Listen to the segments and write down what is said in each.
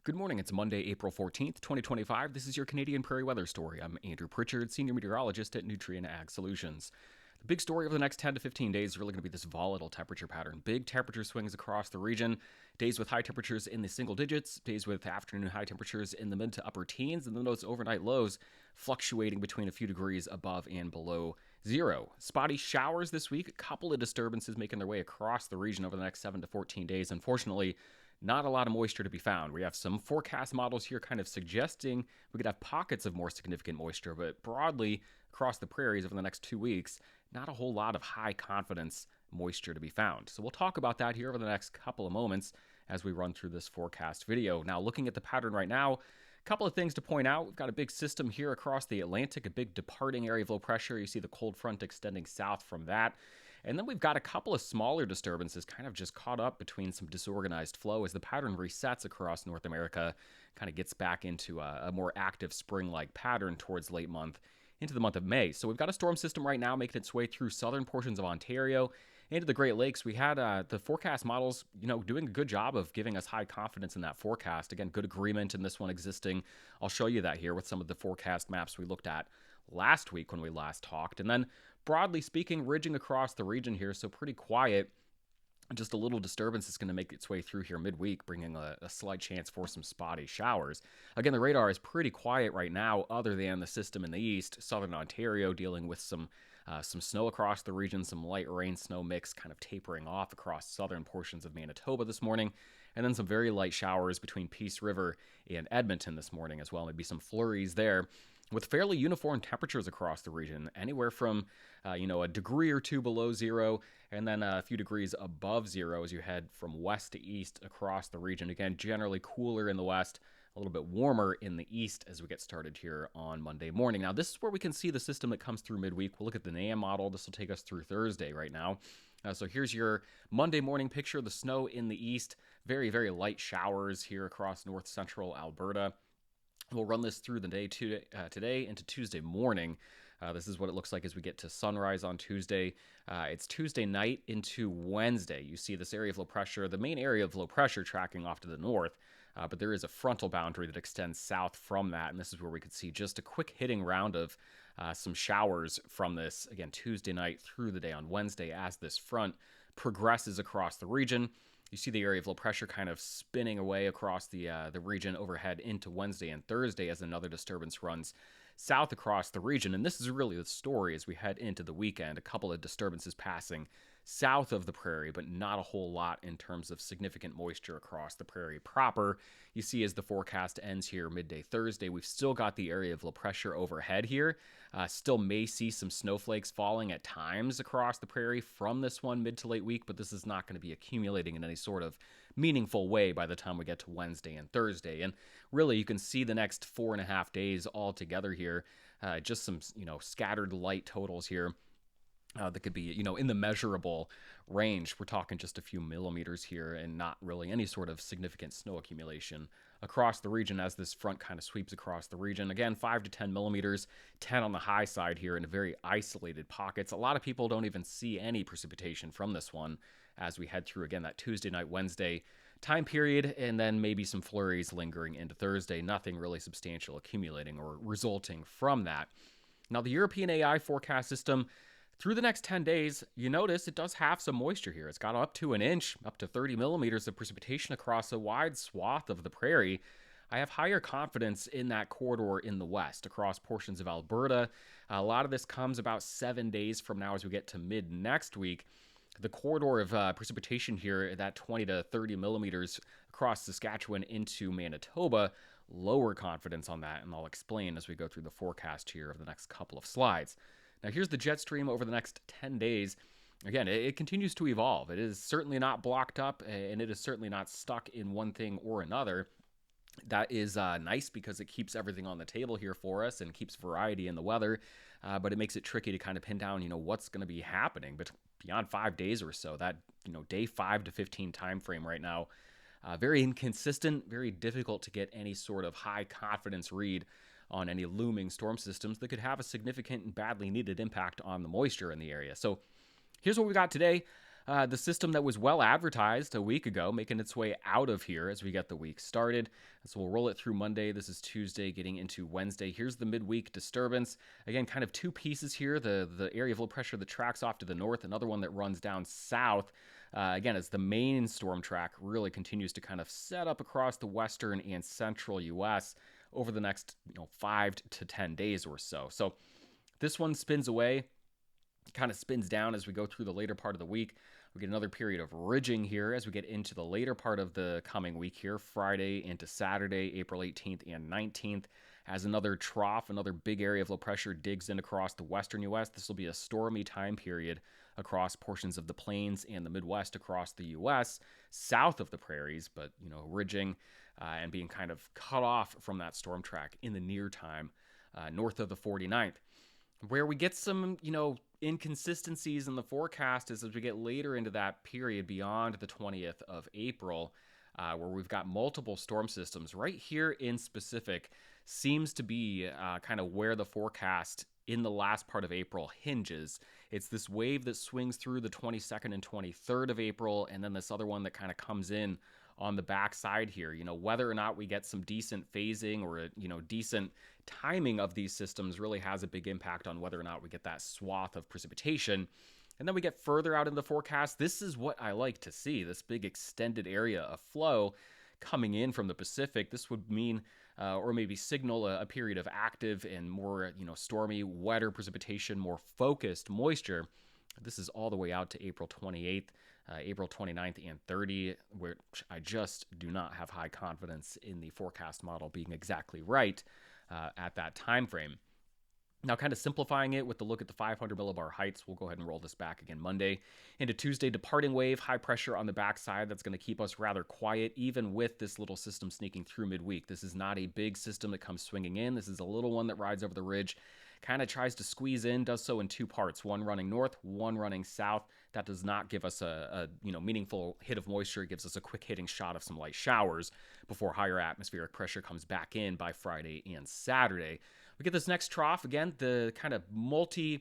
Good morning. It's Monday, April 14th, 2025. This is your Canadian Prairie weather story. I'm Andrew Pritchard, Senior Meteorologist at Nutrien Ag Solutions. The big story over the next 10 to 15 days is really going to be this volatile temperature pattern. Big temperature swings across the region. Days with high temperatures in the single digits, days with afternoon high temperatures in the mid to upper teens, and then those overnight lows fluctuating between a few degrees above and below zero. Spotty showers this week, a couple of disturbances making their way across the region over the next 7 to 14 days. Unfortunately, not a lot of moisture to be found. We have some forecast models here kind of suggesting we could have pockets of more significant moisture, but broadly across the prairies over the next 2 weeks, not a whole lot of high confidence moisture to be found. So we'll talk about that here over the next couple of moments as we run through this forecast video. Now, looking at the pattern right now, a couple of things to point out. We've got a big system here across the Atlantic, a big departing area of low pressure. You see the cold front extending south from that. And then we've got a couple of smaller disturbances kind of just caught up between some disorganized flow as the pattern resets across North America, kind of gets back into a more active spring-like pattern towards late month into the month of May. So we've got a storm system right now making its way through southern portions of Ontario into the Great Lakes. We had the forecast models, doing a good job of giving us high confidence in that forecast. Again, good agreement in this one existing. I'll show you that here with some of the forecast maps we looked at last week when we last talked. And then broadly speaking, ridging across the region here, so pretty quiet. Just a little disturbance is going to make its way through here midweek, bringing a slight chance for some spotty showers. Again, the radar is pretty quiet right now, other than the system in the east, southern Ontario, dealing with some snow across the region, some light rain snow mix kind of tapering off across southern portions of Manitoba this morning, and then some very light showers between Peace River and Edmonton this morning as well. Maybe some flurries there, with fairly uniform temperatures across the region, anywhere from a degree or two below zero, and then a few degrees above zero as you head from west to east across the region. Again, generally cooler in the west, a little bit warmer in the east as we get started here on Monday morning. Now, this is where we can see the system that comes through midweek. We'll look at the NAM model. This will take us through Thursday right now. So here's your Monday morning picture. The snow in the east, very, very light showers here across north central Alberta. We'll run this through the day today into Tuesday morning. This is what it looks like as we get to sunrise on Tuesday. It's Tuesday night into Wednesday. You see this area of low pressure, the main area of low pressure tracking off to the north, but there is a frontal boundary that extends south from that, and this is where we could see just a quick hitting round of some showers from this, again, Tuesday night through the day on Wednesday as this front progresses across the region. You see the area of low pressure kind of spinning away across the region overhead into Wednesday and Thursday as another disturbance runs south across the region. And this is really the story as we head into the weekend. A couple of disturbances passing south of the prairie, but not a whole lot in terms of significant moisture across the prairie proper. You see as the forecast ends here midday Thursday, we've still got the area of low pressure overhead here. Still may see some snowflakes falling at times across the prairie from this one mid to late week, but this is not going to be accumulating in any sort of meaningful way by the time we get to Wednesday and Thursday. And really, you can see the next 4.5 days all together here. Just some, scattered light totals here. That could be, in the measurable range. We're talking just a few millimeters here and not really any sort of significant snow accumulation across the region as this front kind of sweeps across the region. Again, 5 to 10 millimeters, 10 on the high side here in very isolated pockets. A lot of people don't even see any precipitation from this one as we head through, again, that Tuesday night, Wednesday time period, and then maybe some flurries lingering into Thursday. Nothing really substantial accumulating or resulting from that. Now, the European AI forecast system, through the next 10 days, you notice it does have some moisture here. It's got up to an inch, up to 30 millimeters of precipitation across a wide swath of the prairie. I have higher confidence in that corridor in the west, across portions of Alberta. A lot of this comes about 7 days from now as we get to mid next week. The corridor of precipitation here, that 20 to 30 millimeters across Saskatchewan into Manitoba, lower confidence on that, and I'll explain as we go through the forecast here of the next couple of slides. Now, here's the jet stream over the next 10 days. Again, it continues to evolve. It is certainly not blocked up, and it is certainly not stuck in one thing or another. That is nice because it keeps everything on the table here for us and keeps variety in the weather, but it makes it tricky to kind of pin down, what's going to be happening. But beyond 5 days or so, that, day 5 to 15 time frame right now, very inconsistent, very difficult to get any sort of high confidence read on any looming storm systems that could have a significant and badly needed impact on the moisture in the area. So here's what we got today. The system that was well advertised a week ago, making its way out of here as we get the week started. So we'll roll it through Monday. This is Tuesday, getting into Wednesday. Here's the midweek disturbance. Again, kind of two pieces here. The area of low pressure that tracks off to the north, another one that runs down south. Again, as the main storm track really continues to kind of set up across the western and central U.S. over the next 5 to 10 days or so. So this one spins away, kind of spins down as we go through the later part of the week. We get another period of ridging here as we get into the later part of the coming week here, Friday into Saturday, April 18th and 19th. As another trough, another big area of low pressure digs in across the western U.S. This will be a stormy time period across portions of the plains and the Midwest across the U.S., south of the prairies, but, ridging and being kind of cut off from that storm track in the near time north of the 49th. Where we get some, inconsistencies in the forecast is as we get later into that period beyond the 20th of April, where we've got multiple storm systems. Right here in specific seems to be kind of where the forecast in the last part of April hinges. It's this wave that swings through the 22nd and 23rd of April, and then this other one that kind of comes in on the backside here. Whether or not we get some decent phasing or decent timing of these systems really has a big impact on whether or not we get that swath of precipitation. And then we get further out in the forecast. This is what I like to see, this big extended area of flow coming in from the Pacific. This would mean or maybe signal a period of active and more stormy, wetter precipitation, more focused moisture. This is all the way out to April 28th. April 29th and 30, which I just do not have high confidence in the forecast model being exactly right at that time frame. Now, kind of simplifying it with the look at the 500 millibar heights, we'll go ahead and roll this back again Monday. Into Tuesday, departing wave, high pressure on the backside. That's going to keep us rather quiet, even with this little system sneaking through midweek. This is not a big system that comes swinging in. This is a little one that rides over the ridge, kind of tries to squeeze in, does so in two parts, one running north, one running south. That does not give us a meaningful hit of moisture. It gives us a quick hitting shot of some light showers before higher atmospheric pressure comes back in by Friday and Saturday. We get this next trough, again, the kind of multi-wave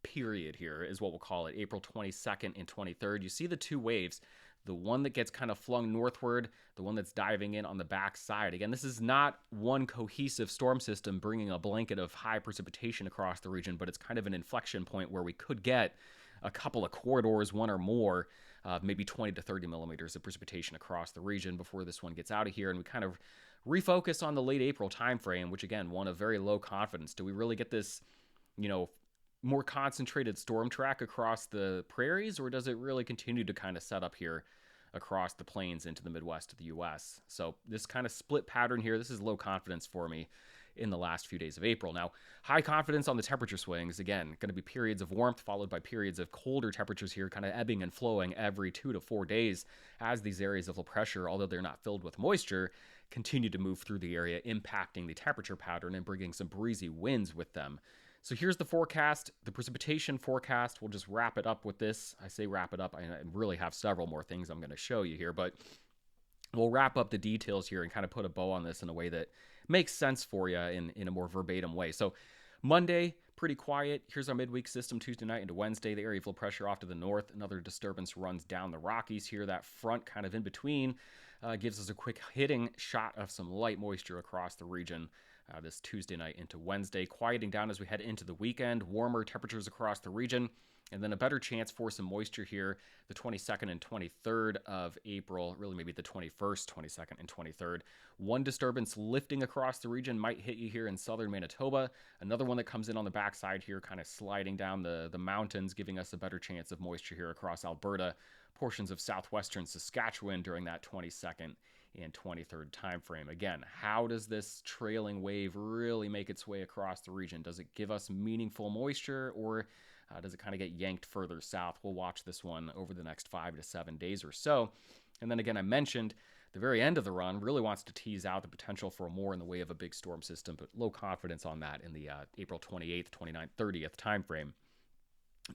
period here is what we'll call it, April 22nd and 23rd. You see the two waves, the one that gets kind of flung northward, the one that's diving in on the backside. Again, this is not one cohesive storm system bringing a blanket of high precipitation across the region, but it's kind of an inflection point where we could get a couple of corridors, one or more, maybe 20 to 30 millimeters of precipitation across the region before this one gets out of here, and we kind of refocus on the late April timeframe, which again, one of very low confidence. Do we really get this, more concentrated storm track across the prairies, or does it really continue to kind of set up here across the plains into the Midwest of the U.S.? So this kind of split pattern here, this is low confidence for me in the last few days of April. Now, high confidence on the temperature swings. Again, going to be periods of warmth followed by periods of colder temperatures here, kind of ebbing and flowing every 2 to 4 days as these areas of low pressure, although they're not filled with moisture, continue to move through the area, impacting the temperature pattern and bringing some breezy winds with them. So here's the forecast, the precipitation forecast. We'll just wrap it up with this. I say wrap it up. I really have several more things I'm going to show you here, but we'll wrap up the details here and kind of put a bow on this in a way that makes sense for you in a more verbatim way. So Monday, pretty quiet. Here's our midweek system Tuesday night into Wednesday. The area of low pressure off to the north. Another disturbance runs down the Rockies here. That front kind of in between gives us a quick hitting shot of some light moisture across the region this Tuesday night into Wednesday. Quieting down as we head into the weekend. Warmer temperatures across the region. And then a better chance for some moisture here the 22nd and 23rd of April, really maybe the 21st, 22nd, and 23rd. One disturbance lifting across the region might hit you here in southern Manitoba. Another one that comes in on the backside here, kind of sliding down the mountains, giving us a better chance of moisture here across Alberta, portions of southwestern Saskatchewan during that 22nd and 23rd time frame. Again, how does this trailing wave really make its way across the region? Does it give us meaningful moisture, or does it kind of get yanked further south? We'll watch this one over the next 5 to 7 days or so. And then again, I mentioned the very end of the run really wants to tease out the potential for more in the way of a big storm system, but low confidence on that in the April 28th, 29th, 30th time frame.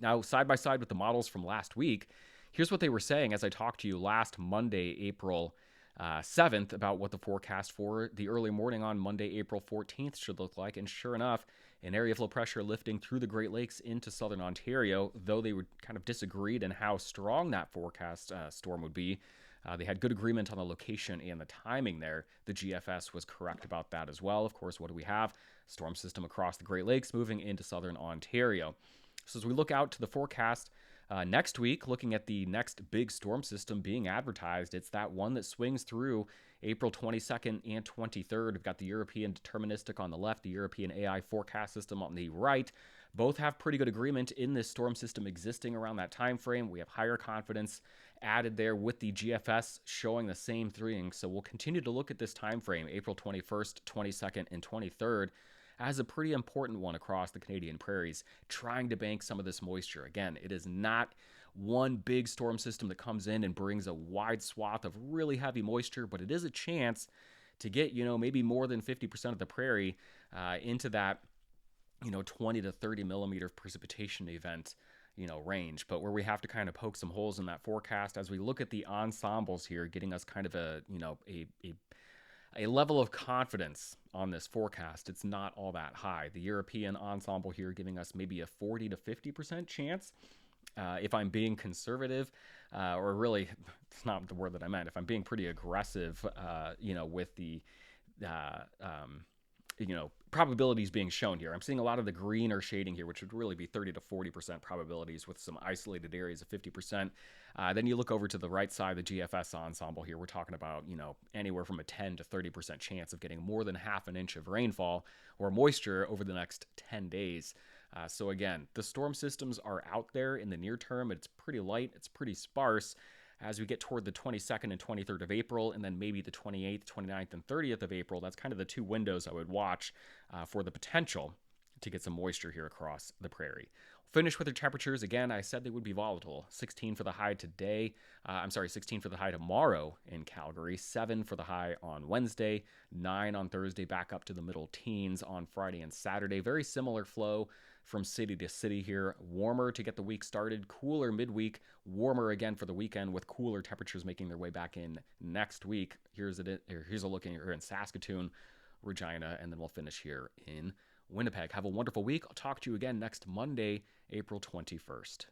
Now, side by side with the models from last week, here's what they were saying as I talked to you last Monday, April 7th, about what the forecast for the early morning on Monday, April 14th should look like. And sure enough, An area of low pressure lifting through the Great Lakes into southern Ontario, though they were kind of disagreed in how strong that forecast storm would be. They had good agreement on the location and the timing there. The GFS was correct about that as well. Of course, what do we have? Storm system across the Great Lakes moving into southern Ontario. So as we look out to the forecast next week, looking at the next big storm system being advertised, it's that one that swings through April 22nd and 23rd. We've got the European deterministic on the left, the European AI forecast system on the right. Both have pretty good agreement in this storm system existing around that time frame. We have higher confidence added there with the GFS showing the same thing. So we'll continue to look at this time frame, April 21st, 22nd, and 23rd, as a pretty important one across the Canadian prairies, trying to bank some of this moisture. Again, it is not one big storm system that comes in and brings a wide swath of really heavy moisture, but it is a chance to get, maybe more than 50% of the prairie into that, 20 to 30 millimeter precipitation event, range, but where we have to kind of poke some holes in that forecast as we look at the ensembles here, getting us kind of a level of confidence on this forecast. It's not all that high. The European ensemble here giving us maybe a 40 to 50% chance. If I'm being conservative, or really, it's not the word that I meant. If I'm being pretty aggressive, with the, probabilities being shown here. I'm seeing a lot of the green or shading here, which would really be 30 to 40% probabilities with some isolated areas of 50%. Then you look over to the right side, the GFS ensemble here. We're talking about, anywhere from a 10 to 30% chance of getting more than half an inch of rainfall or moisture over the next 10 days. So again, the storm systems are out there in the near term. It's pretty light. It's pretty sparse. As we get toward the 22nd and 23rd of April, and then maybe the 28th, 29th, and 30th of April, that's kind of the two windows I would watch for the potential to get some moisture here across the prairie. Finish with the temperatures. Again, I said they would be volatile. 16 for the high today. 16 for the high tomorrow in Calgary. 7 for the high on Wednesday. 9 on Thursday, back up to the middle teens on Friday and Saturday. Very similar flow from city to city here. Warmer to get the week started, cooler midweek, warmer again for the weekend with cooler temperatures making their way back in next week. Here's a look here in Saskatoon, Regina, and then we'll finish here in Winnipeg. Have a wonderful week. I'll talk to you again next Monday, April 21st.